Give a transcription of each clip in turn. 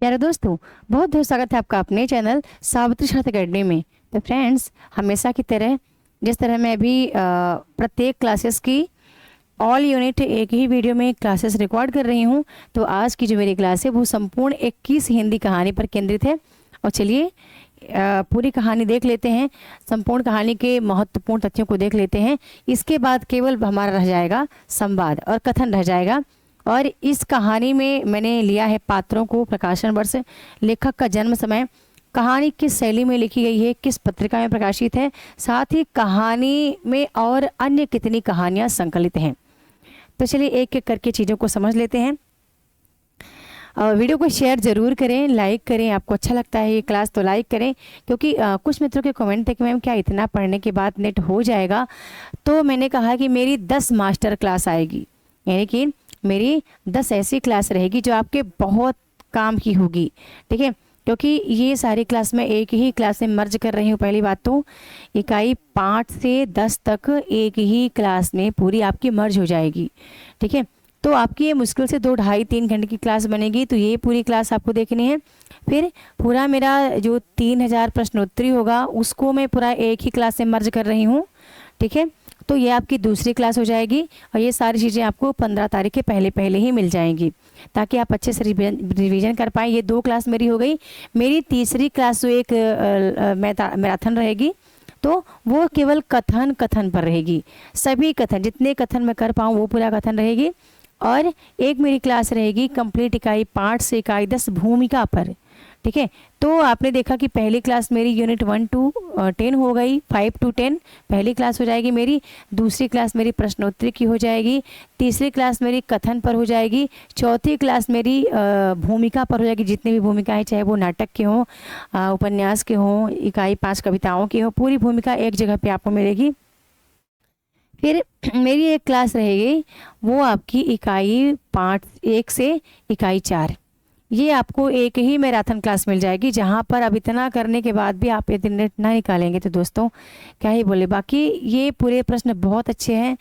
प्यारे दोस्तों, बहुत बहुत स्वागत है आपका अपने चैनल सावित्री छात्र अकेडमी में। तो फ्रेंड्स, हमेशा की तरह जिस तरह मैं अभी प्रत्येक क्लासेस की ऑल यूनिट एक ही वीडियो में क्लासेस रिकॉर्ड कर रही हूं, तो आज की जो मेरी क्लास है वो संपूर्ण 21 हिंदी कहानी पर केंद्रित है। और चलिए पूरी कहानी देख लेते हैं, संपूर्ण कहानी के महत्वपूर्ण तथ्यों को देख लेते हैं। इसके बाद केवल हमारा रह जाएगा संवाद और कथन रह जाएगा। और इस कहानी में मैंने लिया है पात्रों को, प्रकाशन वर्ष, लेखक का जन्म समय, कहानी किस शैली में लिखी गई है, किस पत्रिका में प्रकाशित है, साथ ही कहानी में और अन्य कितनी कहानियां संकलित हैं। तो चलिए एक एक करके चीज़ों को समझ लेते हैं। और वीडियो को शेयर ज़रूर करें, लाइक करें। आपको अच्छा लगता है ये क्लास तो लाइक करें, क्योंकि कुछ मित्रों के कमेंट थे कि मैम क्या इतना पढ़ने के बाद नेट हो जाएगा। तो मैंने कहा कि मेरी 10 मास्टर क्लास आएगी, यानी कि मेरी 10 ऐसी क्लास रहेगी जो आपके बहुत काम की होगी। ठीक है, क्योंकि ये सारी क्लास मैं एक ही क्लास में मर्ज कर रही हूँ। पहली बात तो इकाई 5 से 10 तक एक ही क्लास में पूरी आपकी मर्ज हो जाएगी। ठीक है, तो आपकी ये मुश्किल से 2 ढाई 3 घंटे की क्लास बनेगी। तो ये पूरी क्लास आपको देखनी है। फिर पूरा मेरा जो 3000 प्रश्नोत्तरी होगा उसको मैं पूरा एक ही क्लास में मर्ज कर रही हूँ। ठीक है, तो ये आपकी दूसरी क्लास हो जाएगी। और ये सारी चीज़ें आपको 15 तारीख के पहले पहले ही मिल जाएंगी, ताकि आप अच्छे से रिवीजन कर पाएँ। ये 2 क्लास मेरी हो गई। मेरी तीसरी क्लास जो एक मैराथन रहेगी, तो वो केवल कथन पर रहेगी। सभी कथन, जितने कथन मैं कर पाऊँ वो पूरा कथन रहेगी। और एक मेरी क्लास रहेगी कंप्लीट इकाई 5 से इकाई 10 भूमिका पर। ठीक है, तो आपने देखा कि पहली क्लास मेरी यूनिट 1 to 10 हो गई, 5 to 10 पहली क्लास हो जाएगी मेरी। दूसरी क्लास मेरी प्रश्नोत्तरी की हो जाएगी। तीसरी क्लास मेरी कथन पर हो जाएगी। चौथी क्लास मेरी भूमिका पर हो जाएगी। जितनी भी भूमिकाएं, चाहे वो नाटक के हों, उपन्यास के हों, इकाई 5 कविताओं की हो, पूरी भूमिका एक जगह पे आपको मिलेगी। फिर मेरी एक क्लास रहेगी, वो आपकी इकाई 1 से इकाई 4। ये आपको एक ही मैराथन क्लास मिल जाएगी, जहाँ पर अब इतना करने के बाद भी आप यदि नेट ना निकालेंगे तो दोस्तों क्या ही बोले। बाकी ये पूरे प्रश्न बहुत अच्छे हैं,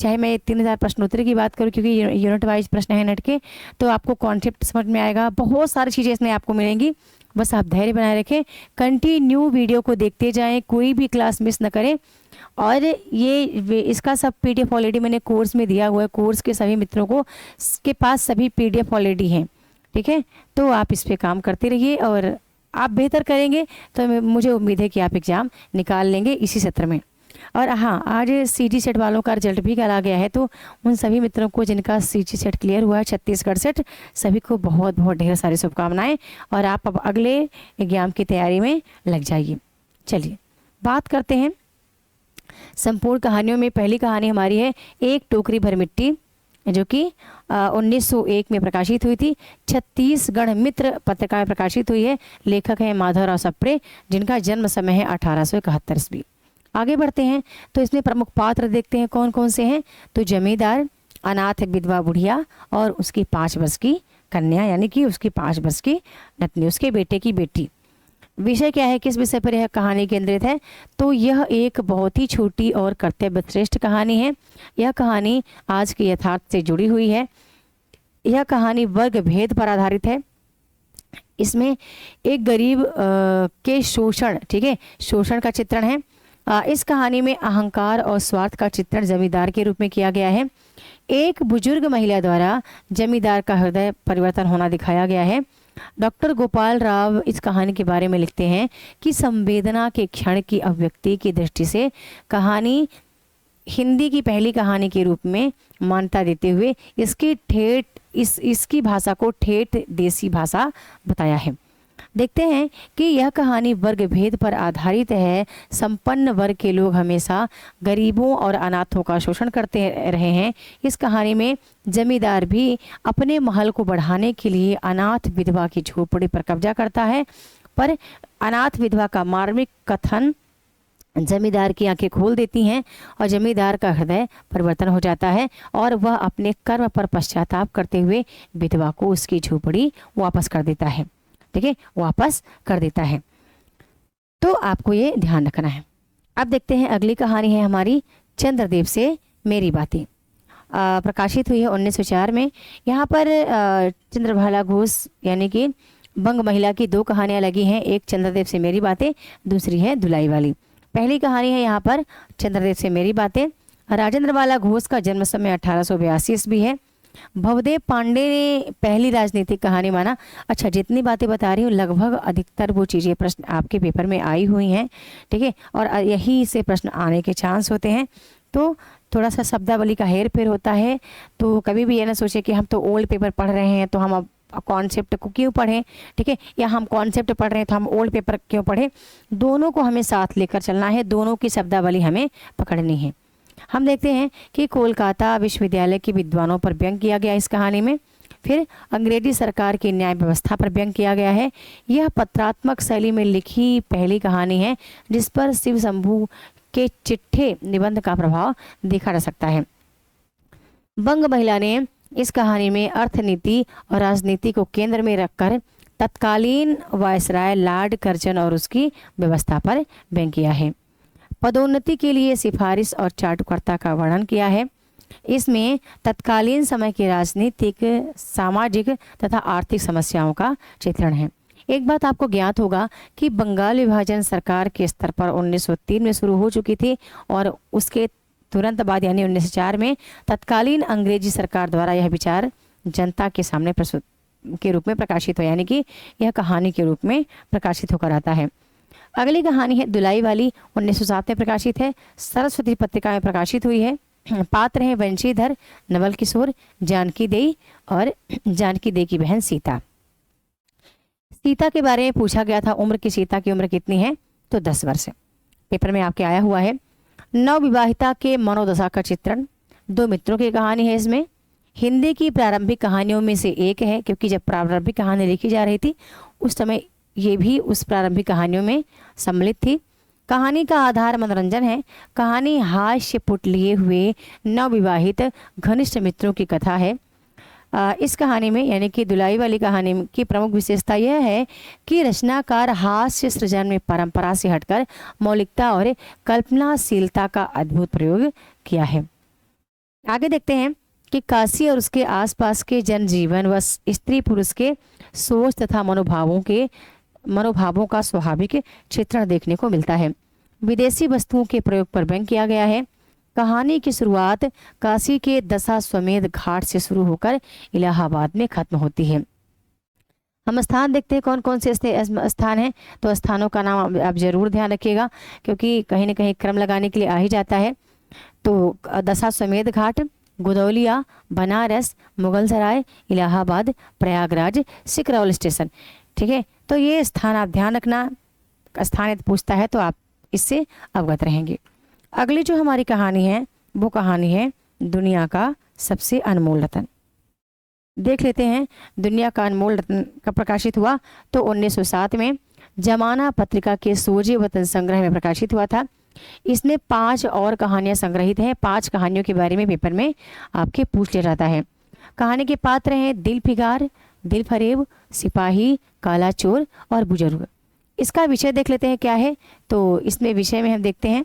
चाहे मैं 3000 प्रश्नोत्तरी की बात करूँ, क्योंकि यूनिट वाइज प्रश्न है नेट के, तो आपको कॉन्सेप्ट समझ में आएगा। बहुत सारी चीज़ें इसमें आपको मिलेंगी। बस आप धैर्य बनाए रखें, कंटिन्यू वीडियो को देखते जाएँ, कोई भी क्लास मिस न करें। और ये इसका सब PDF ऑलरेडी मैंने कोर्स में दिया हुआ है। कोर्स के सभी मित्रों को के पास सभी PDF ऑलरेडी हैं। ठीक है, तो आप इस पे काम करते रहिए और आप बेहतर करेंगे तो मुझे उम्मीद है कि आप एग्ज़ाम निकाल लेंगे इसी सत्र में। और हाँ, आज CG सेट वालों का रिजल्ट भी कल आ गया है, तो उन सभी मित्रों को जिनका CG सेट क्लियर हुआ है, छत्तीसगढ़ सेट, सभी को बहुत बहुत ढेर सारी शुभकामनाएं। और आप अब अगले एग्जाम की तैयारी में लग जाइए। चलिए बात करते हैं संपूर्ण कहानियों में। पहली कहानी हमारी है एक टोकरी भर मिट्टी, जो कि 1901 में प्रकाशित हुई थी। छत्तीसगढ़ मित्र पत्रिका में प्रकाशित हुई है। लेखक हैं माधवराव सप्रे, जिनका जन्म समय है 1871 ईस्वी। आगे बढ़ते हैं तो इसमें प्रमुख पात्र देखते हैं कौन कौन से हैं। तो जमींदार, अनाथ विधवा बुढ़िया और उसकी 5 वर्ष की कन्या, यानी कि उसकी 5 वर्ष की नतनी, उसके बेटे की बेटी। विषय क्या है, किस विषय पर यह कहानी केंद्रित है? तो यह एक बहुत ही छोटी और कर्तव्य श्रेष्ठ कहानी है। यह कहानी आज के यथार्थ से जुड़ी हुई है। यह कहानी वर्ग भेद पर आधारित है। इसमें एक गरीब के शोषण, ठीक है, शोषण का चित्रण है। इस कहानी में अहंकार और स्वार्थ का चित्रण जमींदार के रूप में किया गया है। एक बुजुर्ग महिला द्वारा जमींदार का हृदय परिवर्तन होना दिखाया गया है। डॉक्टर गोपाल राव इस कहानी के बारे में लिखते हैं कि संवेदना के क्षण की अभिव्यक्ति की दृष्टि से कहानी हिंदी की पहली कहानी के रूप में मान्यता देते हुए इसकी भाषा को ठेठ देसी भाषा बताया है। देखते हैं कि यह कहानी वर्ग भेद पर आधारित है। संपन्न वर्ग के लोग हमेशा गरीबों और अनाथों का शोषण करते रहे हैं। इस कहानी में जमींदार भी अपने महल को बढ़ाने के लिए अनाथ विधवा की झोपड़ी पर कब्जा करता है, पर अनाथ विधवा का मार्मिक कथन जमींदार की आंखें खोल देती हैं और जमींदार का हृदय परिवर्तन हो जाता है और वह अपने कर्म पर पश्चाताप करते हुए विधवा को उसकी झोपड़ी वापस कर देता है। ठीक है, वापस कर देता है। तो आपको ये ध्यान रखना है। अब देखते हैं अगली कहानी है हमारी चंद्रदेव से मेरी बातें। प्रकाशित हुई है 1904 में। यहाँ पर चंद्रभाला घोष यानी कि बंग महिला की 2 कहानियां लगी हैं, एक चंद्रदेव से मेरी बातें, दूसरी है धुलाई वाली। पहली कहानी है यहाँ पर चंद्रदेव से मेरी बातें। राजेंद्र बाला घोष का जन्म समय 1882 ईस्वी है। भवदेव पांडे ने पहली राजनीतिक कहानी माना। अच्छा, जितनी बातें बता रही हूँ लगभग अधिकतर वो चीज़ें प्रश्न आपके पेपर में आई हुई हैं, ठीक है, और यही से प्रश्न आने के चांस होते हैं। तो थोड़ा सा शब्दावली का हेर फेर होता है, तो कभी भी ये ना सोचे कि हम तो ओल्ड पेपर पढ़ रहे हैं तो हम अब कॉन्सेप्ट को क्यों पढ़ें, ठीक है, या हम कॉन्सेप्ट पढ़ रहे हैं तो हम ओल्ड पेपर क्यों पढ़ें। दोनों को हमें साथ लेकर चलना है, दोनों की शब्दावली हमें पकड़नी है। हम देखते हैं कि कोलकाता विश्वविद्यालय के विद्वानों पर व्यंग किया गया इस कहानी में। फिर अंग्रेजी सरकार की न्याय व्यवस्था पर व्यंग किया गया है। यह पत्रात्मक शैली में लिखी पहली कहानी है जिस पर शिव शंभू के चिट्ठे निबंध का प्रभाव देखा जा सकता है। बंग महिला ने इस कहानी में अर्थनीति और राजनीति को केंद्र में रखकर तत्कालीन वायसराय लॉर्ड कर्जन और उसकी व्यवस्था पर व्यंग किया है। पदोन्नति के लिए सिफारिश और चाटुकर्ता का वर्णन किया है। इसमें तत्कालीन समय की राजनीतिक, सामाजिक तथा आर्थिक समस्याओं का चित्रण है। एक बात आपको ज्ञात होगा कि बंगाल विभाजन सरकार के स्तर पर 1903 में शुरू हो चुकी थी और उसके तुरंत बाद यानी 1904 में तत्कालीन अंग्रेजी सरकार द्वारा यह विचार जनता के सामने प्रस्तुत के रूप में प्रकाशित हो, यानी कि यह कहानी के रूप में प्रकाशित होकर आता है। अगली कहानी है दुलाई वाली, 1907 में प्रकाशित है, सरस्वती पत्रिका में प्रकाशित हुई है। पात्र हैं वंशीधर, नवल किशोर, जानकी देई और जानकी देई की बहन सीता। सीता के बारे में पूछा गया था, उम्र की सीता की उम्र कितनी है, तो 10 वर्ष। पेपर में आपके आया हुआ है। नवविवाहिता के मनोदशा का चित्रण, 2 मित्रों की कहानी है इसमें। हिंदी की प्रारंभिक कहानियों में से एक है, क्योंकि जब प्रारंभिक कहानी लिखी जा रही थी उस समय ये भी उस प्रारंभिक कहानियों में सम्मिलित थी। कहानी का आधार मनोरंजन है। कहानी हास्य पुट लिए हुए नवविवाहित घनिष्ठ मित्रों की कथा है। इस कहानी में यानी कि दुलाई वाली कहानी की प्रमुख विशेषता यह है कि रचनाकार हास्य सृजन में परंपरा से हटकर मौलिकता और कल्पनाशीलता का अद्भुत प्रयोग किया है। आगे देखते हैं कि काशी और उसके आसपास के जनजीवन व स्त्री पुरुष के सोच तथा मनोभावों का स्वाभाविक चित्रण देखने को मिलता है। विदेशी वस्तुओं के प्रयोग पर व्यंग किया गया है। कहानी की शुरुआत काशी के दशाश्वमेध घाट से शुरू होकर इलाहाबाद में खत्म होती है। हम स्थान देखते हैं कौन कौन से स्थान हैं, तो स्थानों का नाम आप जरूर ध्यान रखिएगा क्योंकि कहीं ना कहीं क्रम लगाने के लिए आ ही जाता है। तो दशाश्वमेध घाट, गुदौलिया, बनारस, मुगल सराय, इलाहाबाद, प्रयागराज, सिकरौली स्टेशन, ठीक है। तो ये स्थान आप ध्यान रखना, स्थान यदि पूछता है तो आप इससे अवगत रहेंगे। अगली जो हमारी कहानी है वो कहानी है दुनिया का सबसे अनमोल रत्न। देख लेते हैं दुनिया का अनमोल रत्न कब प्रकाशित हुआ, तो 1907 में जमाना पत्रिका के सोजे वतन संग्रह में प्रकाशित हुआ था। इसमें 5 और कहानियां संग्रहित हैं। 5 कहानियों के बारे में पेपर में आपके पूछ लिया जाता है। कहानी के पात्र हैं दिल फिगार, दिल फरेब, सिपाही, काला चोर और बुजुर्ग। इसका विषय देख लेते हैं क्या है, तो इसमें विषय में हम देखते हैं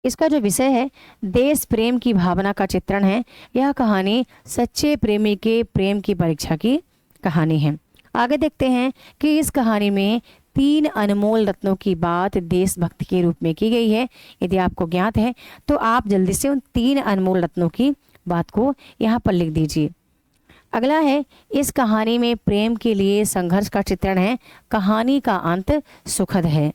इसका जो विषय है देश प्रेम की भावना का चित्रण है। यह कहानी सच्चे प्रेमी के प्रेम की परीक्षा की कहानी है। आगे देखते हैं कि इस कहानी में 3 अनमोल रत्नों की बात देशभक्ति के रूप में की गई है। यदि आपको ज्ञात है तो आप जल्दी से उन 3 अनमोल रत्नों की बात को यहाँ पर लिख दीजिए। अगला है इस कहानी में प्रेम के लिए संघर्ष का चित्रण है। कहानी का अंत सुखद है।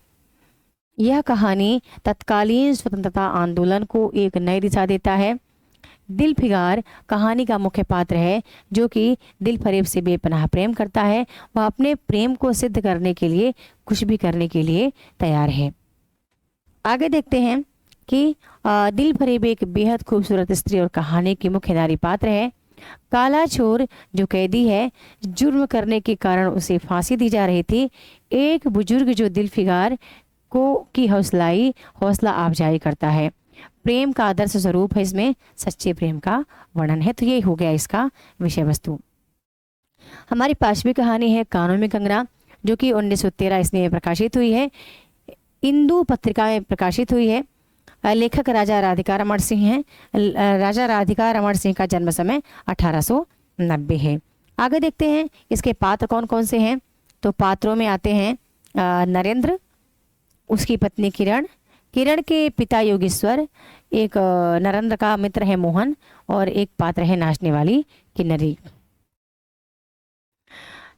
यह कहानी तत्कालीन स्वतंत्रता आंदोलन को एक नई दिशा देता है। दिल फिगार कहानी का मुख्य पात्र है जो कि दिल फरेब से बेपनाह प्रेम करता है। वह अपने प्रेम को सिद्ध करने के लिए कुछ भी करने के लिए तैयार है। आगे देखते हैं कि दिल फरेब एक बेहद खूबसूरत स्त्री और कहानी की मुख्य नारी पात्र है। काला चोर जो कैदी है, जुर्म करने के कारण उसे फांसी दी जा रही थी। एक बुजुर्ग जो दिल फिगार को की हौसला अफजाई करता है। प्रेम का आदर्श स्वरूप है, इसमें सच्चे प्रेम का वर्णन है। तो ये हो गया इसका विषय वस्तु। हमारी 5वीं कहानी है कानों में कंगना, जो कि 1913 ईस्वी में प्रकाशित हुई है। इंदू पत्रिका में प्रकाशित हुई है। लेखक राजा राधिका रमण सिंह हैं। राजा राधिका रमण सिंह का जन्म समय 1890 है। आगे देखते हैं इसके पात्र कौन कौन से हैं। तो पात्रों में आते हैं नरेंद्र, उसकी पत्नी किरण, किरण के पिता योगेश्वर, एक नरेंद्र का मित्र है मोहन, और एक पात्र है नाचने वाली किन्नरी।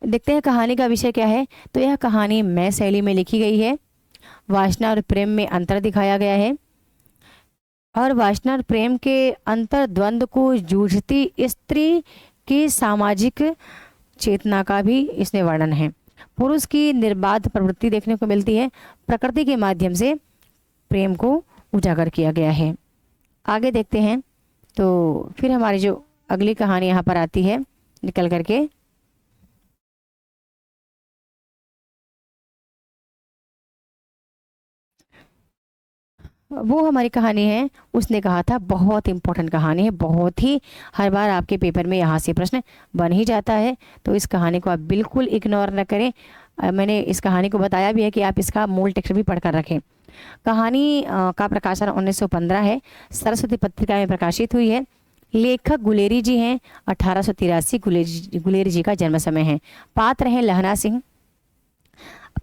देखते हैं कहानी का विषय क्या है। तो यह कहानी मैं शैली में लिखी गई है। वासना और प्रेम में अंतर दिखाया गया है, और वासना और प्रेम के अंतर द्वंद्व को जूझती स्त्री की सामाजिक चेतना का भी इसमें वर्णन है। पुरुष की निर्बाध प्रवृत्ति देखने को मिलती है। प्रकृति के माध्यम से प्रेम को उजागर किया गया है। आगे देखते हैं। तो फिर हमारी जो अगली कहानी यहाँ पर आती है निकल करके, वो हमारी कहानी है उसने कहा था, बहुत इंपॉर्टेंट कहानी है, बहुत ही हर बार आपके पेपर में यहाँ से प्रश्न बन ही जाता है। तो इस कहानी को आप बिल्कुल इग्नोर न करें। मैंने इस कहानी को बताया भी है कि आप इसका मूल टेक्स्ट भी पढ़कर रखें। कहानी का प्रकाशन 1915 है, सरस्वती पत्रिका में प्रकाशित हुई है। लेखक गुलेरी जी हैं। 1883 गुलेरी जी का जन्म समय है। पात्र हैं लहना सिंह।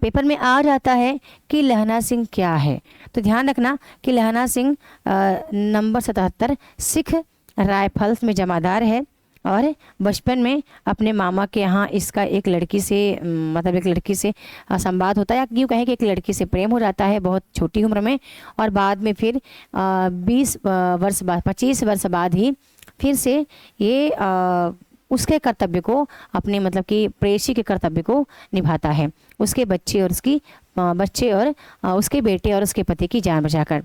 पेपर में आ जाता है कि लहना सिंह क्या है, तो ध्यान रखना कि लहना सिंह नंबर 77 सिख राइफल्स में जमादार है, और बचपन में अपने मामा के यहाँ इसका एक लड़की से मतलब एक लड़की से संवाद होता है, या यूँ कहें कि एक लड़की से प्रेम हो जाता है बहुत छोटी उम्र में। और बाद में फिर 20 वर्ष बाद 25 वर्ष बाद ही फिर से ये उसके कर्तव्य को अपने मतलब कि प्रेयसी के कर्तव्य को निभाता है, उसके बच्चे और उसके बेटे और उसके पति की जान बचाकर।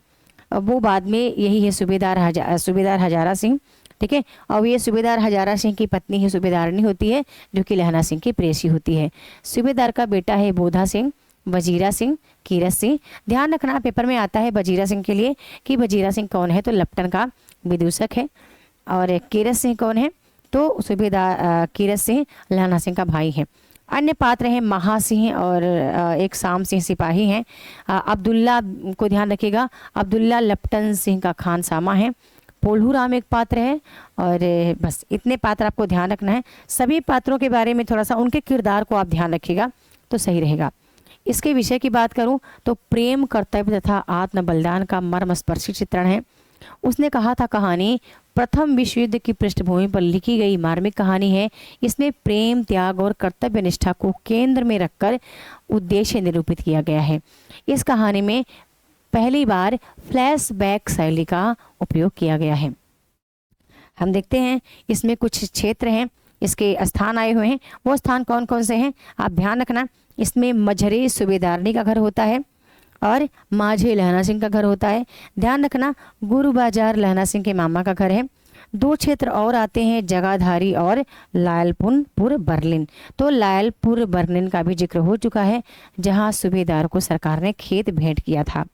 वो बाद में यही है सूबेदार हजारा सिंह, ठीक है। और ये सूबेदार हजारा सिंह की पत्नी ही सूबेदारनी होती है, जो कि लहना सिंह की प्रेयसी होती है। सूबेदार का बेटा है बोधा सिंह, वजीरा सिंह, कीरत सिंह। ध्यान रखना पेपर में आता है वजीरा सिंह के लिए कि वजीरा सिंह कौन है, तो लप्टन का विदूषक है। और कीरत सिंह कौन है, तो सूबेदार कीरत सिंह लहना सिंह का भाई है। अन्य पात्र हैं महासिंह और एक शाम सिंह सिपाही हैं। अब्दुल्ला को ध्यान रखिएगा, अब्दुल्ला लप्टन सिंह का खानसामा है। पोल्हू राम एक पात्र है। और बस इतने पात्र आपको ध्यान रखना है। सभी पात्रों के बारे में थोड़ा सा उनके किरदार को आप ध्यान रखिएगा तो सही रहेगा। इसके विषय की बात करूं तो प्रेम, कर्तव्य तथा आत्म बलिदान का मर्मस्पर्शी चित्रण है। उसने कहा था कहानी प्रथम विश्व युद्ध की पृष्ठभूमि पर लिखी गई मार्मिक कहानी है। इसमें प्रेम, त्याग और कर्तव्य निष्ठा को केंद्र में रखकर उद्देश्य निरूपित किया गया है। इस कहानी में पहली बार फ्लैशबैक शैली का उपयोग किया गया है। हम देखते हैं इसमें कुछ क्षेत्र हैं, इसके स्थान आए हुए हैं। वो स्थान कौन कौन से हैं आप ध्यान रखना। इसमें मझरे सूबेदारनी का घर होता है, और माझे लहना सिंह का घर होता है। ध्यान रखना गुरु बाजार लहना सिंह के मामा का घर है। दो क्षेत्र और आते हैं, जगाधारी और लायलपुर बर्लिन। तो लायलपुर बर्लिन का भी जिक्र हो चुका है, जहां सूबेदार को सरकार ने खेत भेंट किया था।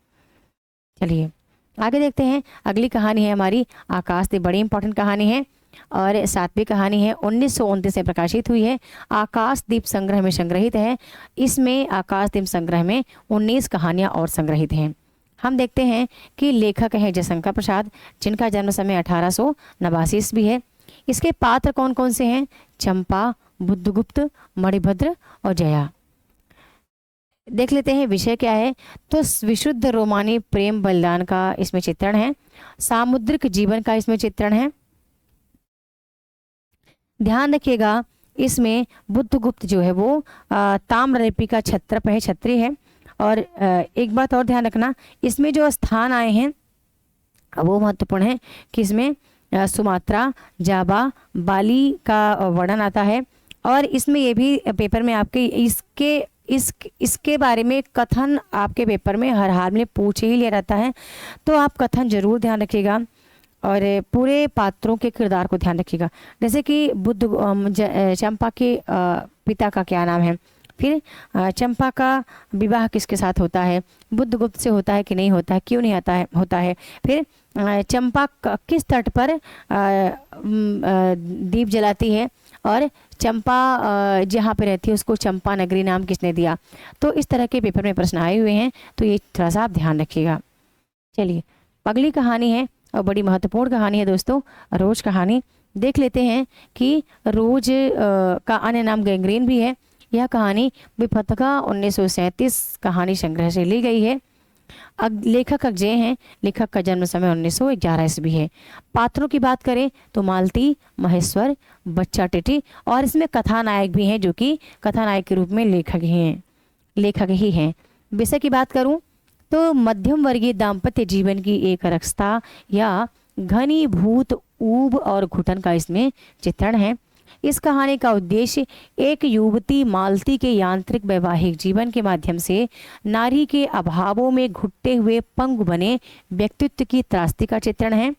चलिए आगे देखते हैं। अगली कहानी है हमारी आकाशदीप, बड़ी इंपॉर्टेंट कहानी है और 7वीं कहानी है, 1929 में प्रकाशित हुई है। आकाशदीप संग्रह में संग्रहित है। इसमें आकाशदीप संग्रह में 19 कहानियां और संग्रहित हैं। हम देखते हैं कि लेखक हैं जयशंकर प्रसाद, जिनका जन्म समय 1889 ईस्वी है। इसके पात्र कौन कौन से हैं? चंपा, बुद्धगुप्त, मणिभद्र और जया। देख लेते हैं विषय क्या है। तो विशुद्ध रोमानी प्रेम बलिदान का इसमें चित्रण है। सामुद्रिक जीवन का इसमें चित्रण है। ध्यान रखिएगा इसमें बुद्धगुप्त जो है वो ताम्रलिपि का क्षत्रप है, क्षत्रिय है। और एक बात और ध्यान रखना, इसमें जो स्थान आए हैं वो महत्वपूर्ण है कि इसमें सुमात्रा, जावा, बाली का वर्णन आता है। और इसमें ये भी पेपर में आपके इसके बारे में कथन आपके पेपर में हर हाल में पूछ ही लिया रहता है, तो आप कथन जरूर ध्यान रखिएगा और पूरे पात्रों के किरदार को ध्यान रखिएगा। जैसे कि चंपा के पिता का क्या नाम है, फिर चंपा का विवाह किसके साथ होता है, बुद्धगुप्त से होता है कि नहीं होता है, क्यों नहीं होता है। फिर चंपा किस तट पर दीप जलाती है, और चंपा जहाँ पे रहती है उसको चंपा नगरी नाम किसने दिया। तो इस तरह के पेपर में प्रश्न आए हुए हैं, तो ये थोड़ा सा आप ध्यान रखिएगा। चलिए अगली कहानी है और बड़ी महत्वपूर्ण कहानी है दोस्तों, रोज कहानी। देख लेते हैं कि रोज का अन्य नाम गैंग्रीन भी है। यह कहानी विपथका 1937 कहानी संग्रह से ली गई है। लेखक अजय हैं। लेखक का जन्म समय 1911 ईस्वी है। पात्रों की बात करें तो मालती, महेश्वर, बच्चा टिटी और इसमें कथानायक भी हैं जो कि कथानायक के रूप में लेखक ही हैं। विषय की बात करूं तो मध्यम वर्गीय दाम्पत्य जीवन की एक रक्षता या घनीभूत ऊब और घुटन का इसमें चित्रण है। इस कहानी का उद्देश्य एक युवती मालती के यांत्रिक वैवाहिक जीवन के माध्यम से नारी के अभावों में घुटते हुए पंगु बने व्यक्तित्व की त्रासदी का चित्रण है।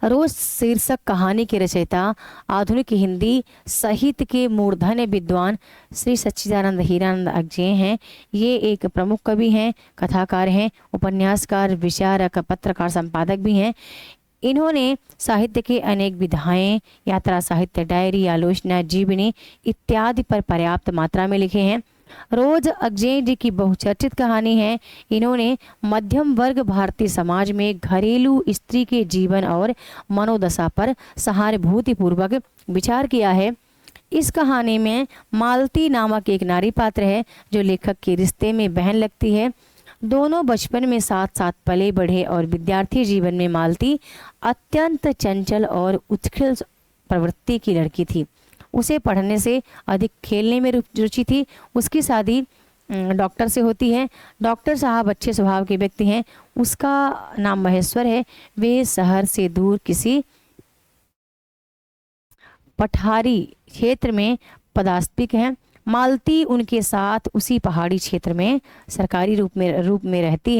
रोज शीर्षक कहानी के रचयिता आधुनिक हिंदी साहित्य के मूर्धन्य विद्वान श्री सच्चिदानंद हीरानंद अज्ञे हैं। ये एक प्रमुख कवि हैं, कथाकार हैं, उपन्यासकार, विचारक, पत्रकार, संपादक भी हैं। इन्होंने साहित्य के अनेक विधाएं, यात्रा साहित्य, डायरी, आलोचना, जीवनी इत्यादि पर पर्याप्त मात्रा में लिखे हैं। रोज अज्ञे जी की बहुचर्चित कहानी है। इन्होंने मध्यम वर्ग भारतीय समाज में घरेलू स्त्री के जीवन और मनोदशा पर सहानुभूति पूर्वक विचार किया है। इस कहानी में मालती नामक एक नारी पात्र है जो लेखक के रिश्ते में बहन लगती है। दोनों बचपन में साथ साथ पले बढ़े और विद्यार्थी जीवन में मालती अत्यंत चंचल और उत्खिल प्रवृत्ति की लड़की थी। उसे पढ़ने से अधिक खेलने में रुचि थी। उसकी शादी डॉक्टर से होती है। डॉक्टर साहब अच्छे स्वभाव के व्यक्ति हैं। उसका नाम महेश्वर है। वे शहर से दूर किसी पठारी क्षेत्र में पदास्तिक हैं। मालती उनके साथ उसी पहाड़ी क्षेत्र में सरकारी रूप में रहती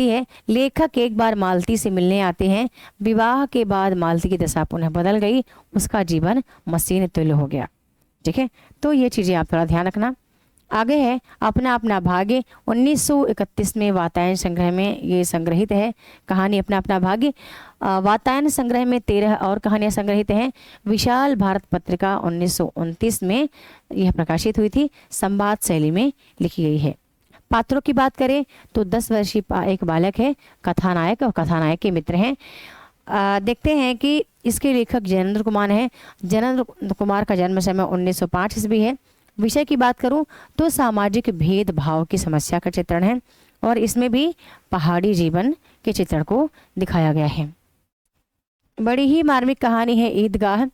है। लेखक एक बार मालती से मिलने आते हैं। विवाह के बाद मालती की दशा पुनः बदल गई। उसका जीवन मशीन तुल्य हो गया। ठीक है, तो ये चीज़ें आप थोड़ा ध्यान रखना। आगे है अपना अपना भाग्य। 1931 में वातायन संग्रह में ये संग्रहित है कहानी अपना अपना भाग्य। वातायन संग्रह में 13 और कहानियां संग्रहित हैं। विशाल भारत पत्रिका 1929 में यह प्रकाशित हुई थी। संवाद शैली में लिखी गई है। पात्रों की बात करें तो 10 वर्षीय एक बालक है, कथानायक और कथानायक के मित्र हैं। देखते हैं कि इसके लेखक जयेंद्र कुमार हैं। जयेंद्र कुमार का जन्म समय 1905 ईस्वी है। विषय की बात करूं तो सामाजिक भेदभाव की समस्या का चित्रण है और इसमें भी पहाड़ी जीवन के चित्रण को दिखाया गया है। बड़ी ही मार्मिक कहानी है। ईदगाह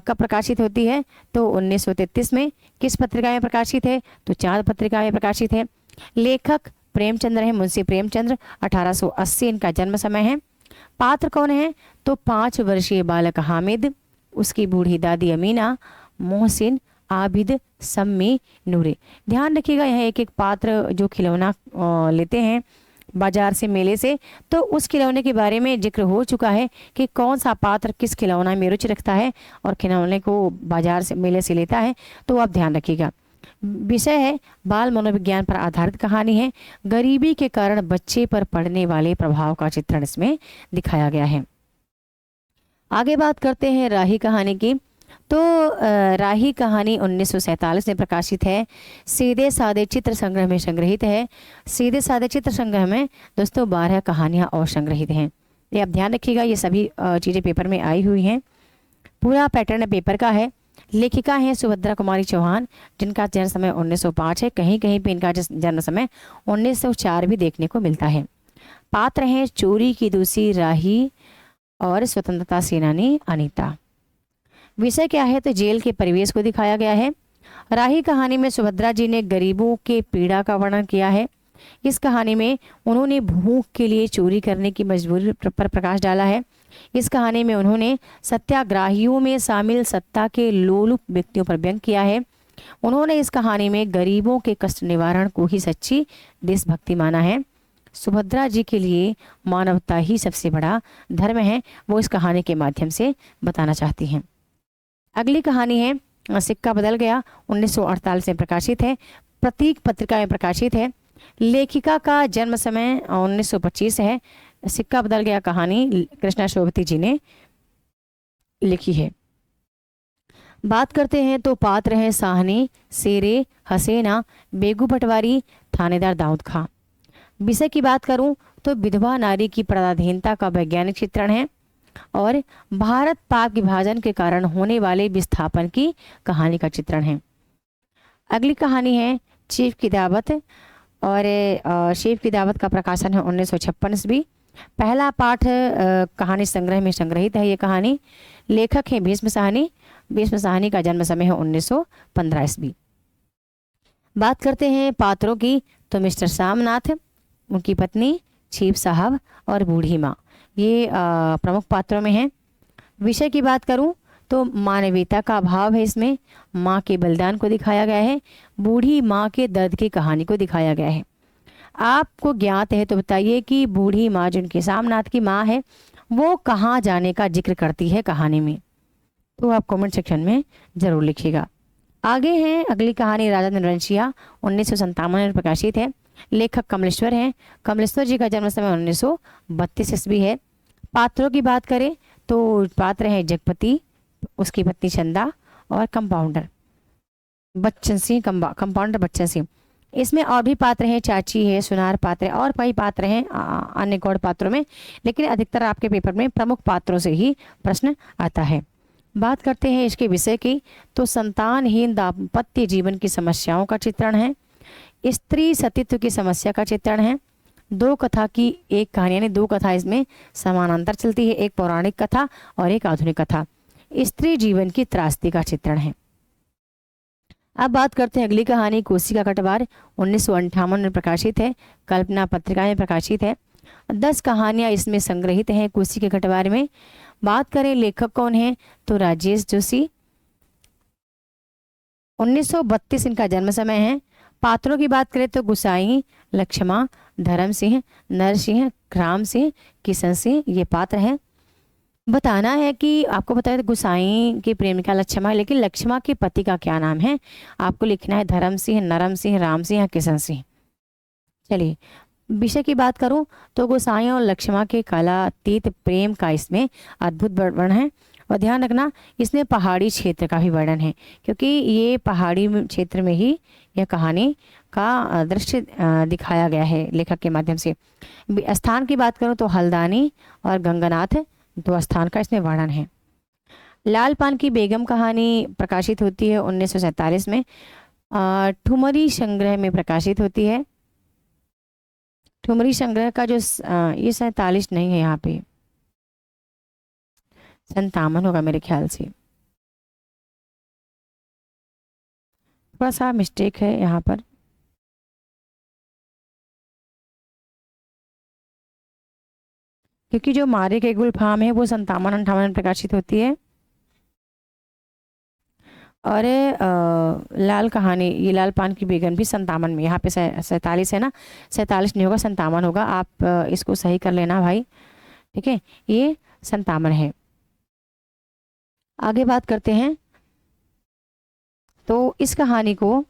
कब प्रकाशित होती है तो 1933 में। किस पत्रिका में प्रकाशित है तो चांद पत्रिका में प्रकाशित है। लेखक प्रेमचंद्र है, मुंशी प्रेमचंद्र। 1880 इनका जन्म समय है। पात्र कौन है तो 5 वर्षीय बालक हामिद, उसकी बूढ़ी दादी अमीना, मोहसिन, आबिद, सम्मी, नूरे। ध्यान रखिएगा यह एक एक पात्र जो खिलौना लेते हैं बाजार से, मेले से, तो उस खिलौने के बारे में जिक्र हो चुका है कि कौन सा पात्र किस खिलौना में रुचि रखता है और खिलौने को बाजार से, मेले से लेता है, तो आप ध्यान रखिएगा। विषय है बाल मनोविज्ञान पर आधारित कहानी है। गरीबी के कारण बच्चे पर पड़ने वाले प्रभाव का चित्रण इसमें दिखाया गया है। आगे बात करते हैं राही कहानी की। तो राही कहानी 1947 में प्रकाशित है। सीधे साधे चित्र संग्रह में संग्रहित है। सीधे साधे चित्र संग्रह में दोस्तों 12 कहानियां और संग्रहित हैं। ये आप ध्यान रखिएगा, ये सभी चीज़ें पेपर में आई हुई हैं। पूरा पैटर्न पेपर का है। लेखिका हैं सुभद्रा कुमारी चौहान, जिनका जन्म समय 1905 है। कहीं कहीं पे इनका जन्म समय 1904 भी देखने को मिलता है। पात्र हैं चोरी की दूसरी राही और स्वतंत्रता सेनानी अनीता। विषय क्या है तो जेल के परिवेश को दिखाया गया है। राही कहानी में सुभद्रा जी ने गरीबों के पीड़ा का वर्णन किया है। इस कहानी में उन्होंने भूख के लिए चोरी करने की मजबूरी पर प्रकाश डाला है। इस कहानी में उन्होंने सत्याग्रहियों में शामिल सत्ता के लोलुप व्यक्तियों पर व्यंग किया है। उन्होंने इस कहानी में गरीबों के कष्ट निवारण को ही सच्ची देशभक्ति माना है। सुभद्रा जी के लिए मानवता ही सबसे बड़ा धर्म है, वो इस कहानी के माध्यम से बताना चाहती हैं। अगली कहानी है सिक्का बदल गया। 1948 में प्रकाशित है। प्रतीक पत्रिका में प्रकाशित है। लेखिका का जन्म समय 1925 है। सिक्का बदल गया कहानी कृष्णा शोभती जी ने लिखी है। बात करते हैं तो पात्र हैं साहनी, शेरे, हसेना, बेगू पटवारी, थानेदार दाऊद खां। विषय की बात करूं तो विधवा नारी की पराधीनता का वैज्ञानिक चित्रण है। और भारत पाक विभाजन के कारण होने वाले विस्थापन की कहानी का चित्रण है। अगली कहानी है चीफ की दावत, और चीफ की दावत का प्रकाशन है 1956 ईस्वी। पहला पाठ कहानी संग्रह में संग्रहित है ये कहानी। लेखक है भीष्म साहनी। भीष्म साहनी का जन्म समय है 1915 ईस्वी। बात करते हैं पात्रों की, तो मिस्टर सामनाथ, उनकी पत्नी, चीफ साहब और बूढ़ी माँ, ये प्रमुख पात्रों में हैं। विषय की बात करूं तो मानवीयता का अभाव है इसमें। माँ के बलिदान को दिखाया गया है, बूढ़ी माँ के दर्द की कहानी को दिखाया गया है। आपको ज्ञात है तो बताइए कि बूढ़ी माँ, जिनके सामनाथ की माँ है, वो कहाँ जाने का जिक्र करती है कहानी में, तो आप कमेंट सेक्शन में जरूर लिखिएगा। आगे है अगली कहानी राजा नरवंशिया, 1957 में प्रकाशित है। लेखक कमलेश्वर हैं। कमलेश्वर जी का जन्म समय 1932 ईस्वी है। पात्रों की बात करें तो पात्र हैं जगपति, उसकी पत्नी चंदा और कंपाउंडर बच्चन सिंह, कंपाउंडर बच्चन सिंह। इसमें और भी पात्र हैं, चाची है, सुनार पात्र है और कई पात्र हैं अन्य गौड़ पात्रों में, लेकिन अधिकतर आपके पेपर में प्रमुख पात्रों से ही प्रश्न आता है। बात करते हैं इसके विषय की, तो संतानहीन दाम्पत्य जीवन की समस्याओं का चित्रण है। स्त्री सतीत्व की समस्या का चित्रण है। दो कथा की एक कहानी, यानी दो कथा इसमें समानांतर चलती है, एक पौराणिक कथा और एक आधुनिक कथा। स्त्री जीवन की त्रासदी का चित्रण है। अब बात करते हैं अगली कहानी कोसी का कटवार, 1958 में प्रकाशित है। कल्पना पत्रिका में प्रकाशित है। 10 कहानियां इसमें संग्रहित हैं कोसी के कटवार में। बात करें लेखक कौन है, तो राजेश जोशी, 1932 इनका जन्म समय है। पात्रों की बात करें तो गुसाई, लक्ष्मण, धर्म सिंह, नरसिंह, राम सिंह, किशन सिंह, ये पात्र हैं। बताना है कि आपको बताया गुसाई की प्रेमिका लक्ष्मण, लेकिन लक्ष्मण के पति का क्या नाम है, आपको लिखना है धर्म सिंह, नरम सिंह, राम सिंह, किशन सिंह। चलिए विषय की बात करूं तो गोसाई और लक्ष्मण के कालातीत प्रेम का इसमें अद्भुत वर्णन है। और ध्यान रखना इसमें पहाड़ी क्षेत्र का भी वर्णन है, क्योंकि ये पहाड़ी क्षेत्र में ही यह कहानी का दृश्य दिखाया गया है लेखक के माध्यम से। स्थान की बात करूं तो हल्द्वानी और गंगानाथ, दो स्थान का इसमें वर्णन है। लाल पान की बेगम कहानी प्रकाशित होती है 1947 में। ठुमरी संग्रह में प्रकाशित होती है। ठुमरी संग्रह का जो ये 47 नहीं है, यहाँ पे 57 होगा मेरे ख्याल से, थोड़ा सा मिस्टेक है यहाँ पर। क्योंकि जो मारे के गुलफाम है वो 57-58 में प्रकाशित होती है। और लाल कहानी, ये लाल पान की बेगम भी 57 में, यहाँ पे 47 है ना, 47 नहीं होगा 57 होगा, आप इसको सही कर लेना भाई, ठीक है, ये 57 है। आगे बात करते हैं तो इस कहानी को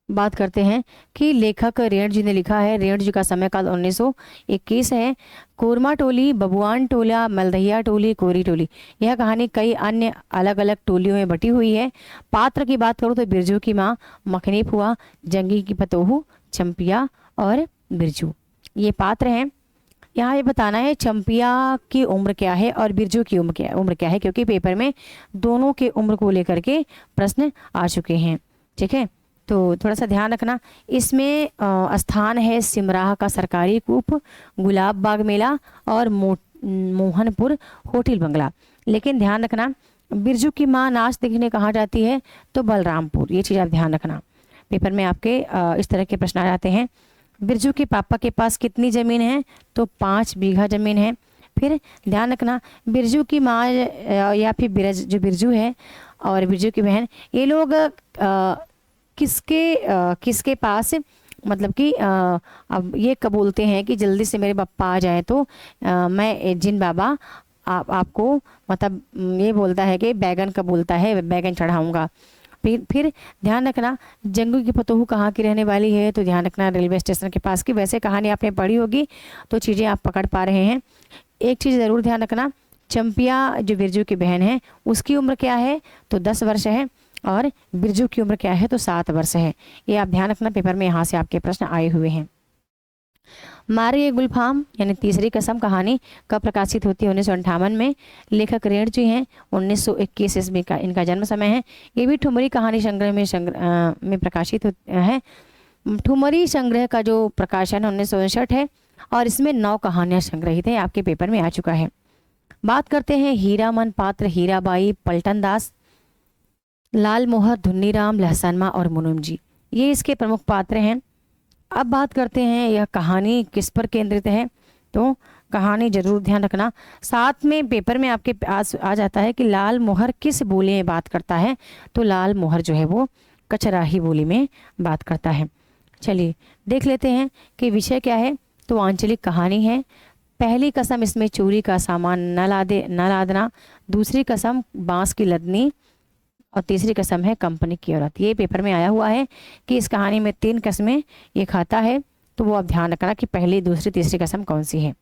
बात करते हैं कि लेखक रेण जी ने लिखा है। रेण जी का समय काल 1921 है। कोरमा टोली, बबुआन टोला, मलदहिया टोली, कोरी टोली, यह कहानी कई अन्य अलग अलग टोलियों में बटी हुई है। पात्र की बात करूँ तो बिरजू की माँ, मखनी फुआ, जंगी की पतोहू, चंपिया और बिरजू, ये पात्र हैं। यहाँ ये बताना है चंपिया की उम्र क्या है और बिरजू की उम्र क्या है, क्योंकि पेपर में दोनों के उम्र को लेकर के प्रश्न आ चुके हैं, ठीक है, तो थोड़ा सा ध्यान रखना। इसमें स्थान है सिमराह का सरकारी कूप, गुलाब बाग मेला और मोहनपुर होटल बंगला। लेकिन ध्यान रखना बिरजू की माँ नाच देखने कहाँ जाती है, तो बलरामपुर, ये चीज़ आप ध्यान रखना। पेपर में आपके इस तरह के प्रश्न आ जाते हैं। बिरजू के पापा के पास कितनी ज़मीन है, तो 5 बीघा ज़मीन है। फिर ध्यान रखना बिरजू की माँ या फिर जो बिरजू है और बिरजू की बहन, ये लोग किसके पास, मतलब कि अब ये कबूलते हैं कि जल्दी से मेरे पापा आ जाए तो मैं जिन बाबा आपको, मतलब ये बोलता है कि बैगन कबूलता है, बैगन चढ़ाऊंगा। फिर ध्यान रखना जंगू की पतोहू कहाँ की रहने वाली है, तो ध्यान रखना रेलवे स्टेशन के पास की। वैसे कहानी आपने पढ़ी होगी तो चीज़ें आप पकड़ पा रहे हैं। एक चीज़ ज़रूर ध्यान रखना, चंपिया जो बिरजू की बहन है उसकी उम्र क्या है, तो 10 वर्ष है। और बिरजू की उम्र क्या है, तो 7 वर्ष है। ये आप ध्यान रखना, पेपर में यहाँ से आपके प्रश्न आए हुए हैं। मारिए गुलफाम यानी तीसरी कसम कहानी कब प्रकाशित होती है, 1958 में। लेखक ऋण जी हैं, 1921 ईस्वी का इनका जन्म समय है। ये भी ठुमरी कहानी संग्रह में प्रकाशित है। ठुमरी संग्रह का जो प्रकाशन 1959 है और इसमें 9 कहानियां संग्रहित है, आपके पेपर में आ चुका है। बात करते हैं हीरामन पात्र, हीराबाई, पलटन दास, लाल मोहर, धुन्नीराम, लहसनमा और मुनुम जी, ये इसके प्रमुख पात्र हैं। अब बात करते हैं यह कहानी किस पर केंद्रित है, तो कहानी जरूर ध्यान रखना। साथ में पेपर में आपके आ जाता है कि लाल मोहर किस बोली में बात करता है, तो लाल मोहर जो है वो कचराही बोली में बात करता है। चलिए देख लेते हैं कि विषय क्या है, तो आंचलिक कहानी है। पहली कसम इसमें चोरी का सामान न लादना, दूसरी कसम बांस की लदनी और तीसरी कसम है कंपनी की औरत। ये पेपर में आया हुआ है कि इस कहानी में 3 कसमें ये खाता है, तो वो आप ध्यान रखना कि पहली, दूसरी, तीसरी कसम कौन सी है।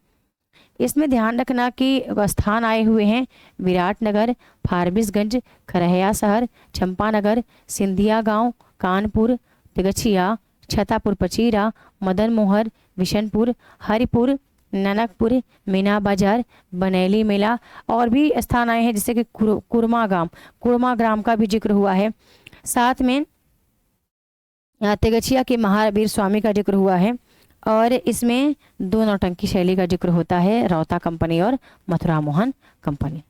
इसमें ध्यान रखना कि स्थान आए हुए हैं विराटनगर, फारबिसगंज, खरहिया शहर, चंपानगर, सिंधिया गांव, कानपुर, तिगछिया, छतापुर पचीरा, मदन मोहर, विशनपुर, हरिपुर, ननकपुर, मीना बाजार, बनेली मेला और भी स्थान आए हैं, जैसे कि कुरमा ग्राम का भी जिक्र हुआ है। साथ में तिगछिया के महावीर स्वामी का जिक्र हुआ है और इसमें 2 नौटंकी शैली का जिक्र होता है, रौता कंपनी और मथुरा मोहन कंपनी।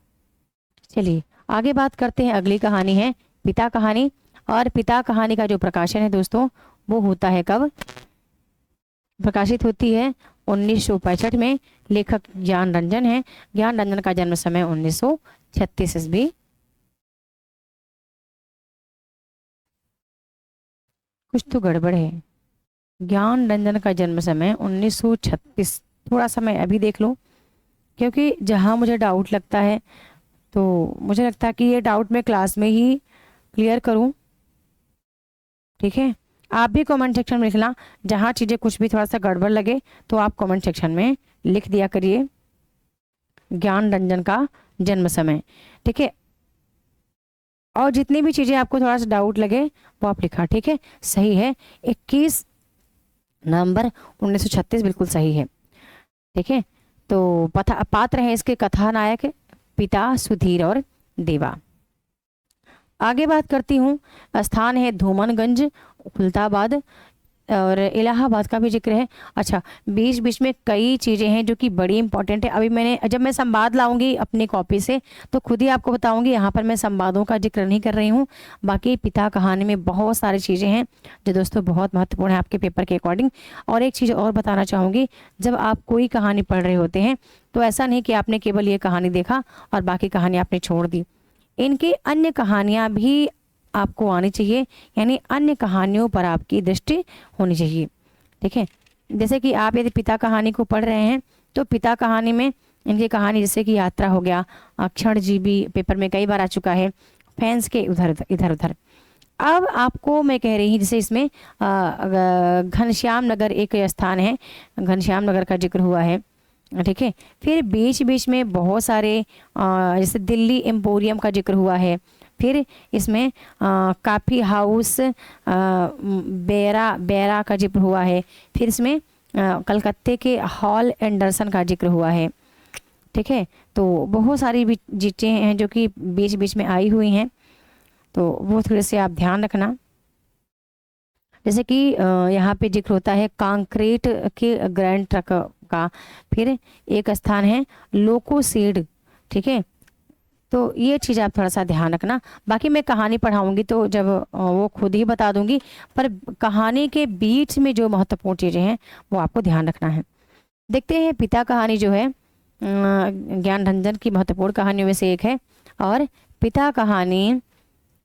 चलिए आगे बात करते हैं, अगली कहानी है पिता कहानी। और पिता कहानी का जो प्रकाशन है दोस्तों, वो होता है कब, प्रकाशित होती है 1965 में। लेखक ज्ञान रंजन है। ज्ञान रंजन का जन्म समय 1936 ईस्वी। कुछ तो गड़बड़ है, ज्ञान रंजन का जन्म समय 1936, थोड़ा समय अभी देख लो, क्योंकि जहाँ मुझे डाउट लगता है तो मुझे लगता है कि ये डाउट मैं क्लास में ही क्लियर करूं। ठीक है, आप भी कमेंट सेक्शन में लिखना, जहाँ चीज़ें कुछ भी थोड़ा सा गड़बड़ लगे तो आप कमेंट सेक्शन में लिख दिया करिए ज्ञान रंजन का जन्म समय। ठीक है, और जितनी भी चीज़ें आपको थोड़ा सा डाउट लगे वो आप लिखा। ठीक है, सही है, 21 नवंबर 1936 बिल्कुल सही है। ठीक है, तो पात्र है इसके कथानायक पिता, सुधीर और देवा। आगे बात करती हूँ, स्थान है धूमनगंज, खुलताबाद और इलाहाबाद का भी जिक्र है। अच्छा, बीच बीच में कई चीज़ें हैं जो कि बड़ी इंपॉर्टेंट है। अभी जब मैं संवाद लाऊंगी अपनी कॉपी से तो खुद ही आपको बताऊंगी, यहाँ पर मैं संवादों का जिक्र नहीं कर रही हूँ। बाकी पिता कहानी में बहुत सारी चीज़ें हैं जो दोस्तों बहुत महत्वपूर्ण है आपके पेपर के अकॉर्डिंग। और एक चीज़ और बताना चाहूँगी, जब आप कोई कहानी पढ़ रहे होते हैं तो ऐसा नहीं कि आपने केवल ये कहानी देखा और बाकी कहानी आपने छोड़ दी। इनकी अन्य कहानियाँ भी आपको आनी चाहिए, यानी अन्य कहानियों पर आपकी दृष्टि होनी चाहिए। ठीक है, जैसे कि आप यदि पिता कहानी को पढ़ रहे हैं तो पिता कहानी में इनकी कहानी जैसे कि यात्रा हो गया, क्षण जी भी पेपर में कई बार आ चुका है, फैंस के इधर उधर। अब आपको मैं कह रही हूँ, जैसे इसमें घनश्याम नगर एक स्थान है, घनश्याम नगर का जिक्र हुआ है। ठीक है, फिर बीच बीच में बहुत सारे जैसे दिल्ली एम्पोरियम का जिक्र हुआ है। फिर इसमें काफ़ी हाउस बेरा का जिक्र हुआ है। फिर इसमें कलकत्ते के हॉल एंडरसन का जिक्र हुआ है। ठीक है, तो बहुत सारी चीज़ें हैं जो कि बीच बीच में आई हुई हैं, तो वो थोड़े से आप ध्यान रखना। जैसे कि यहाँ पे जिक्र होता है कंक्रीट के ग्रैंड ट्रक का। फिर एक स्थान है लोको सीड। ठीक है, तो ये चीज़ आप थोड़ा सा ध्यान रखना। बाकी मैं कहानी पढ़ाऊंगी तो जब वो खुद ही बता दूंगी, पर कहानी के बीच में जो महत्वपूर्ण चीज़ें हैं वो आपको ध्यान रखना है। देखते हैं, पिता कहानी जो है ज्ञान रंजन की महत्वपूर्ण कहानियों में से एक है। और पिता कहानी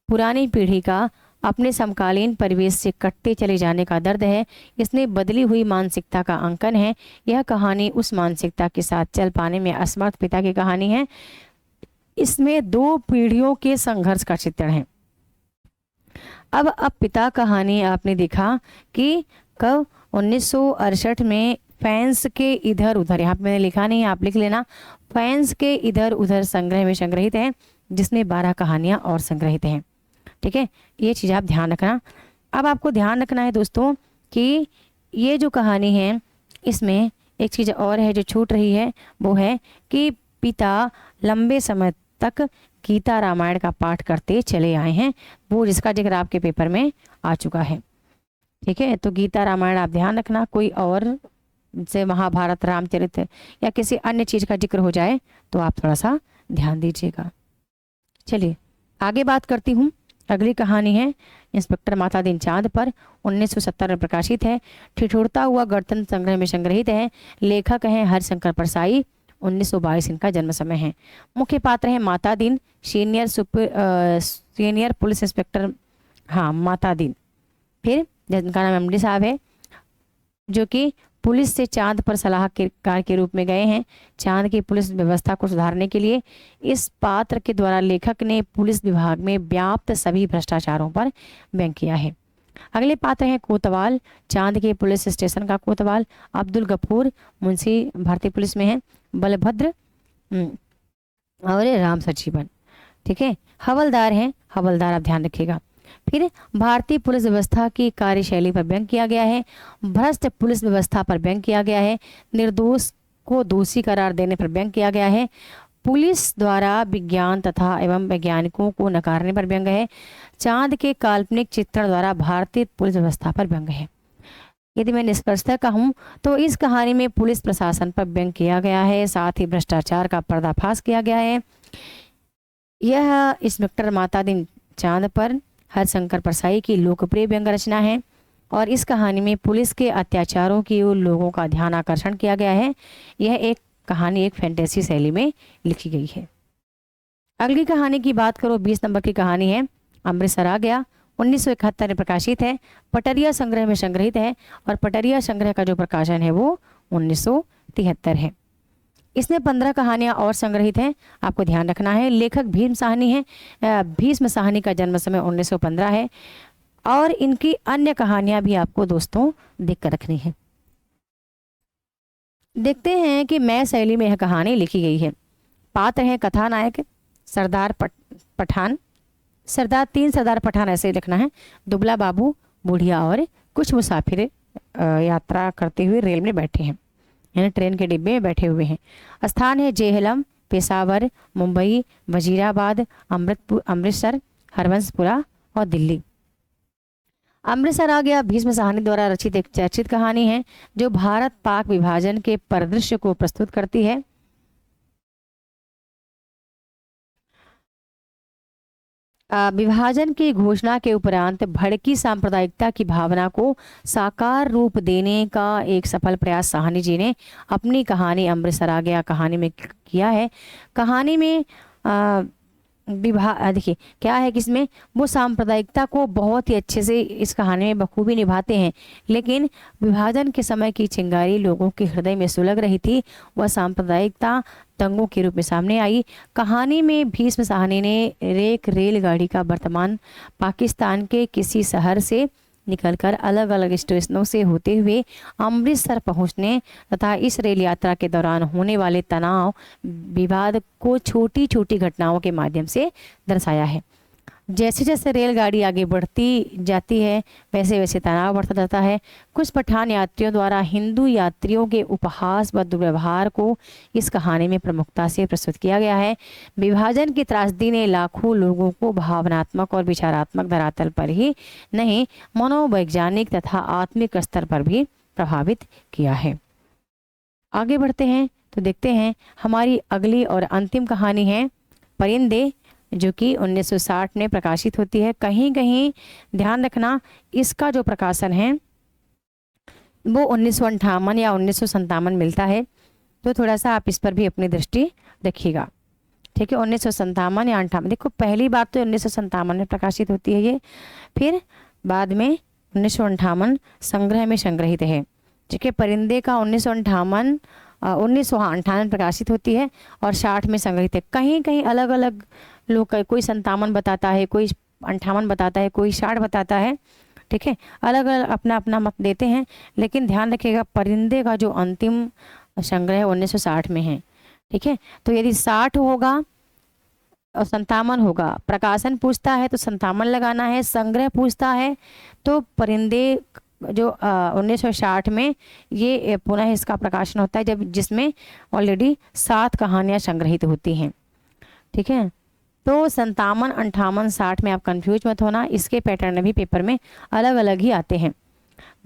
पुरानी पीढ़ी का अपने समकालीन परिवेश से कटते चले जाने का दर्द है। इसने बदली हुई मानसिकता का अंकन है। यह कहानी उस मानसिकता के साथ चल पाने में असमर्थ पिता की कहानी है। इसमें 2 पीढ़ियों के संघर्ष का चित्रण है। अब पिता कहानी आपने देखा कि कब 1968 में फैंस के इधर उधर, यहाँ पे मैंने लिखा नहीं, आप लिख लेना, फैंस के इधर उधर संग्रह में संग्रहित है, जिसमें 12 कहानियां और संग्रहित हैं। ठीक है, ये चीज़ आप ध्यान रखना। अब आपको ध्यान रखना है दोस्तों कि ये जो कहानी है इसमें एक चीज़ और है जो छूट रही है, वो है कि पिता लंबे समय तक गीता रामायण का पाठ करते चले आए हैं, वो जिसका जिक्र आपके पेपर में आ चुका है। ठीक है, तो गीता रामायण आप ध्यान रखना, कोई और से महाभारत रामचरित या किसी अन्य चीज़ का जिक्र हो जाए तो आप थोड़ा सा ध्यान दीजिएगा। चलिए आगे बात करती हूँ। अगली कहानी है इंस्पेक्टर माता दीन चांद पर, 1970 में प्रकाशित है। ठिठुरता हुआ गणतंत्र संग्रह में संग्रहित है। लेखक हैं हरिशंकर परसाई, 1922 इनका जन्म समय है। मुख्य पात्र है माता दीन, सीनियर पुलिस इंस्पेक्टर, हाँ माता दीन। फिर जिनका नाम एमडी साहब है, जो कि पुलिस से चांद पर सलाहकार के रूप में गए हैं चांद की पुलिस व्यवस्था को सुधारने के लिए। इस पात्र के द्वारा लेखक ने पुलिस विभाग में व्याप्त सभी भ्रष्टाचारों पर व्यंग किया है। अगले पात्र हैं कोतवाल, चांद के पुलिस स्टेशन का कोतवाल। अब्दुल गफूर मुंशी भारतीय पुलिस में है। बलभद्र और राम सजीवन, ठीक है। हवलदार हैं, हवलदार आप ध्यान रखिएगा। फिर भारतीय पुलिस व्यवस्था की कार्यशैली पर व्यंग किया गया है। भ्रष्ट पुलिस व्यवस्था पर व्यंग किया गया है। निर्दोष को दोषी करार देने पर व्यंग किया गया है। पुलिस द्वारा विज्ञान तथा एवं वैज्ञानिकों को नकारने पर व्यंग है। चांद के काल्पनिक चित्रण द्वारा भारतीय पुलिस व्यवस्था पर व्यंग है। यदि मैं निष्कर्षतः कहूँ तो इस कहानी में पुलिस प्रशासन पर व्यंग किया गया है, साथ ही भ्रष्टाचार का पर्दाफाश किया गया है। यह इंस्पेक्टर माता दीन चांद पर हरिशंकर परसाई की लोकप्रिय व्यंग्य रचना है और इस कहानी में पुलिस के अत्याचारों की ओर लोगों का ध्यान आकर्षण किया गया है। यह एक कहानी एक फैंटेसी शैली में लिखी गई है। अगली कहानी की बात करो, 20 नंबर की कहानी है अमृतसर आ गया, 1971 में प्रकाशित है। पटरिया संग्रह में संग्रहित है और पटरिया संग्रह का जो प्रकाशन है वो 1973 है। इसमें 15 कहानियां और संग्रहित हैं, आपको ध्यान रखना है। लेखक भीम साहनी है। भीष्म साहनी का जन्म समय 1915 है और इनकी अन्य कहानियां भी आपको दोस्तों देख कर रखनी है। देखते हैं कि मैं शैली में यह कहानी लिखी गई है। पात्र है कथानायक सरदार पठान, तीन सरदार पठान ऐसे लिखना है। दुबला बाबू, बुढ़िया और कुछ मुसाफिर यात्रा करते हुए रेल में बैठे हैं, यानी ट्रेन के डिब्बे में बैठे हुए हैं। स्थान है जेहलम, पेशावर, मुंबई, वजीराबाद, अमृतसर, हरवंशपुरा और दिल्ली। अमृतसर आ गया भीष्म साहनी द्वारा रचित एक चर्चित कहानी है जो भारत पाक विभाजन के परिदृश्य को प्रस्तुत करती है। विभाजन की घोषणा के उपरांत भड़की सांप्रदायिकता की भावना को साकार रूप देने का एक सफल प्रयास साहनी जी ने अपनी कहानी अमृतसर आ गया कहानी में किया है। कहानी में देखिए क्या है कि इसमें वो सांप्रदायिकता को बहुत ही अच्छे से इस कहानी में बखूबी निभाते हैं, लेकिन विभाजन के समय की चिंगारी लोगों के हृदय में सुलग रही थी। वह सांप्रदायिकता दंगों के रूप में सामने आई। कहानी में भीष्म साहनी ने एक रेलगाड़ी का वर्तमान पाकिस्तान के किसी शहर से निकलकर अलग अलग स्टेशनों से होते हुए अमृतसर पहुंचने तथा इस रेल यात्रा के दौरान होने वाले तनाव विवाद को छोटी छोटी घटनाओं के माध्यम से दर्शाया है। जैसे जैसे रेलगाड़ी आगे बढ़ती जाती है वैसे वैसे तनाव बढ़ता जाता है। कुछ पठान यात्रियों द्वारा हिंदू यात्रियों के उपहास व दुर्व्यवहार को इस कहानी में प्रमुखता से प्रस्तुत किया गया है। विभाजन की त्रासदी ने लाखों लोगों को भावनात्मक और विचारात्मक धरातल पर ही नहीं, मनोवैज्ञानिक तथा आत्मिक स्तर पर भी प्रभावित किया है। आगे बढ़ते हैं तो देखते हैं हमारी अगली और अंतिम कहानी है परिंदे, जो कि 1960 में प्रकाशित होती है। कहीं कहीं ध्यान रखना इसका जो प्रकाशन है वो 1958 या 1957 मिलता है, तो थोड़ा सा आप इस पर भी अपनी दृष्टि रखिएगा। ठीक है, 1957 या 58, देखो पहली बार तो 1957 में प्रकाशित होती है ये, फिर बाद में 1958 संग्रह में संग्रहित है। ठीक है, परिंदे का 1958 प्रकाशित होती है और 60 में संग्रहित है। कहीं कहीं अलग अलग लोग, कोई 57 बताता है, कोई 58 बताता है, कोई 60 बताता है। ठीक है, अलग अलग अपना अपना मत देते हैं, लेकिन ध्यान रखिएगा परिंदे का जो अंतिम संग्रह 1960 में है। ठीक है, तो यदि 60 होगा और संतामन होगा। प्रकाशन पूछता है तो संतामन लगाना है। संग्रह पूछता है तो परिंदे जो 1960 में ये पुनः इसका प्रकाशन होता है, जब जिसमें ऑलरेडी 7 कहानियां संग्रहित होती हैं। ठीक है, तो 57, 58, 60 में आप कंफ्यूज मत होना, इसके पैटर्न भी पेपर में अलग अलग ही आते हैं।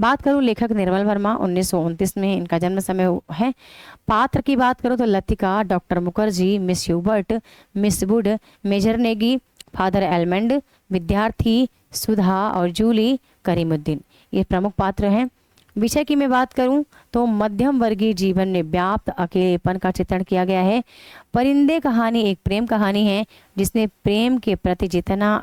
बात करूं लेखक निर्मल वर्मा, 1929 में इनका जन्म समय है। पात्र की बात करूं तो Latika, doctor Mukherjee, miss Hubert, miss Wood, major Negi, father Almond, Vidyarthi, Sudha और जूली, करीमुद्दीन, ये प्रमुख पात्र हैं। विषय की मैं बात करूं तो मध्यम वर्गीय जीवन में व्याप्त अकेलेपन का चित्रण किया गया है। परिंदे कहानी एक प्रेम कहानी है जिसमें प्रेम के प्रति जितना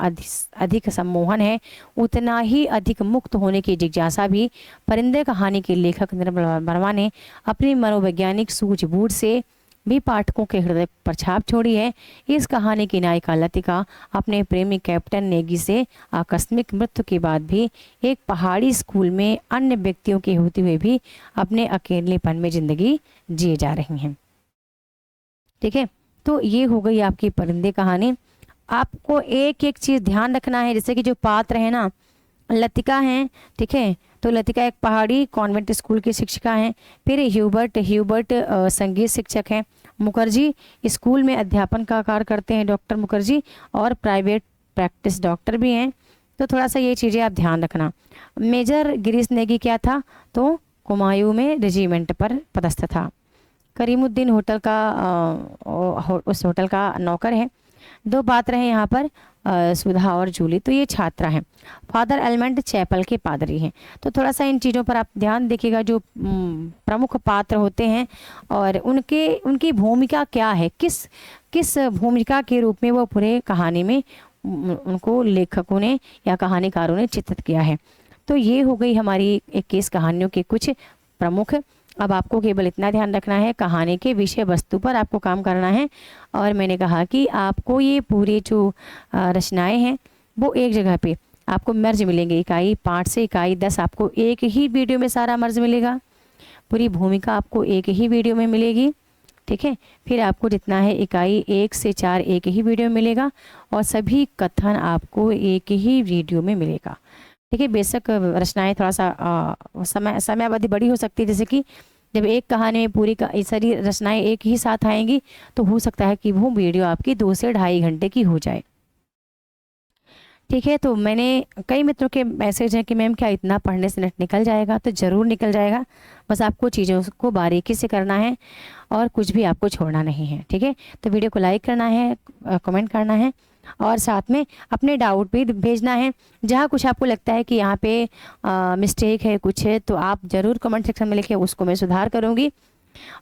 अधिक सम्मोहन है उतना ही अधिक मुक्त होने की जिज्ञासा भी परिंदे कहानी के लेखक निर्मल वर्मा ने अपनी मनोवैज्ञानिक सूझबूझ से भी पाठकों के हृदय पर छाप छोड़ी है। इस कहानी की नायिका लतिका अपने प्रेमी कैप्टन नेगी से आकस्मिक मृत्यु के बाद भी एक पहाड़ी स्कूल में अन्य व्यक्तियों के होते हुए भी अपने अकेलेपन में जिंदगी जिए जा रही हैं। ठीक है, तो ये हो गई आपकी परिंदे कहानी। आपको एक एक चीज ध्यान रखना है, जैसे कि जो पात्र है ना, लतिका हैं, ठीक है, तो लतिका एक पहाड़ी कॉन्वेंट स्कूल की शिक्षिका हैं। फिर ह्यूबर्ट संगीत शिक्षक हैं। मुखर्जी स्कूल में अध्यापन का कार्य करते हैं, डॉक्टर मुखर्जी, और प्राइवेट प्रैक्टिस डॉक्टर भी हैं। तो थोड़ा सा ये चीज़ें आप ध्यान रखना। मेजर गिरीश नेगी क्या था, तो कुमायूं में रेजिमेंट पर पदस्थ था। करीमुद्दीन उस होटल का नौकर है। दो पात्र हैं यहाँ पर, सुधा और जूली, तो ये छात्रा हैं। फादर एलमंड चैपल के पादरी हैं। तो थोड़ा सा इन चीज़ों पर आप ध्यान देखिएगा, जो प्रमुख पात्र होते हैं और उनकी भूमिका क्या है, किस भूमिका के रूप में वो पूरे कहानी में उनको लेखकों ने या कहानीकारों ने चित्रित किया है। तो ये हो गई हमारी 21 कहानियों के कुछ प्रमुख। अब आपको केवल इतना ध्यान रखना है, कहानी के विषय वस्तु पर आपको काम करना है। और मैंने कहा कि आपको ये पूरे जो रचनाएं हैं वो एक जगह पे आपको मर्ज मिलेंगे। इकाई 5 से इकाई 10 आपको एक ही वीडियो में सारा मर्ज मिलेगा। पूरी भूमिका आपको एक ही वीडियो में मिलेगी। ठीक है, फिर आपको जितना है इकाई 1 से 4 एक ही वीडियो मिलेगा और सभी कथन आपको एक ही वीडियो में मिलेगा। ठीक है, बेशक रचनाएं थोड़ा सा समय अवधि बड़ी हो सकती है, जैसे कि जब एक कहानी में पूरी सारी रचनाएं एक ही साथ आएंगी तो हो सकता है कि वो वीडियो आपकी 2 से 2.5 घंटे की हो जाए। ठीक है, तो मैंने कई मित्रों के मैसेज हैं कि मैम क्या इतना पढ़ने से नेट निकल जाएगा, तो ज़रूर निकल जाएगा। बस आपको चीज़ों को बारीकी से करना है और कुछ भी आपको छोड़ना नहीं है। ठीक है, तो वीडियो को लाइक करना है, कमेंट करना है और साथ में अपने डाउट भी भेजना है। जहाँ कुछ आपको लगता है कि यहाँ पे मिस्टेक है, कुछ है, तो आप ज़रूर कमेंट सेक्शन में लिखिए, उसको मैं सुधार करूँगी।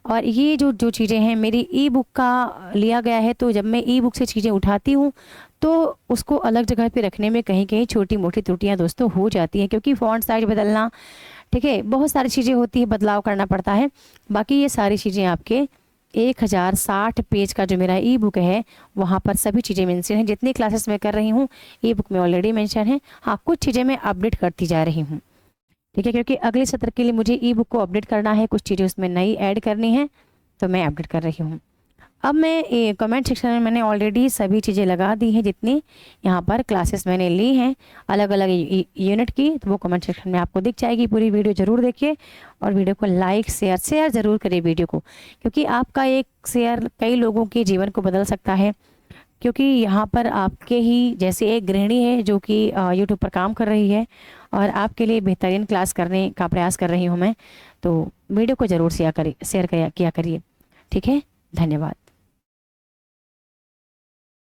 और ये जो चीज़ें हैं मेरी ई बुक का लिया गया है, तो जब मैं ई बुक से चीज़ें उठाती हूँ तो उसको अलग जगह पे रखने में कहीं कहीं छोटी मोटी त्रुटियाँ दोस्तों हो जाती हैं, क्योंकि फ़ॉन्ट साइज बदलना, ठीक है, बहुत सारी चीज़ें होती है, बदलाव करना पड़ता है। बाकी ये सारी चीज़ें आपके 1060 पेज का जो मेरा ई बुक है वहाँ पर सभी चीज़ें मेंशन हैं। जितनी क्लासेस मैं कर रही हूँ ई बुक में ऑलरेडी मेंशन है। हाँ, कुछ चीज़ें मैं अपडेट करती जा रही हूँ। ठीक है, क्योंकि अगले सत्र के लिए मुझे ई बुक को अपडेट करना है, कुछ चीज़ें उसमें नई ऐड करनी है, तो मैं अपडेट कर रही हूँ। अब मैं कमेंट सेक्शन में मैंने ऑलरेडी सभी चीज़ें लगा दी हैं, जितनी यहाँ पर क्लासेस मैंने ली हैं अलग अलग यूनिट की, तो वो कमेंट सेक्शन में आपको दिख जाएगी। पूरी वीडियो ज़रूर देखिए और वीडियो को लाइक शेयर ज़रूर करिए वीडियो को, क्योंकि आपका एक शेयर कई लोगों के जीवन को बदल सकता है। क्योंकि यहाँ पर आपके ही जैसे एक गृहिणी है जो कि यूट्यूब पर काम कर रही है और आपके लिए बेहतरीन क्लास करने का प्रयास कर रही हूँ मैं, तो वीडियो को ज़रूर शेयर किया करिए। ठीक है, धन्यवाद।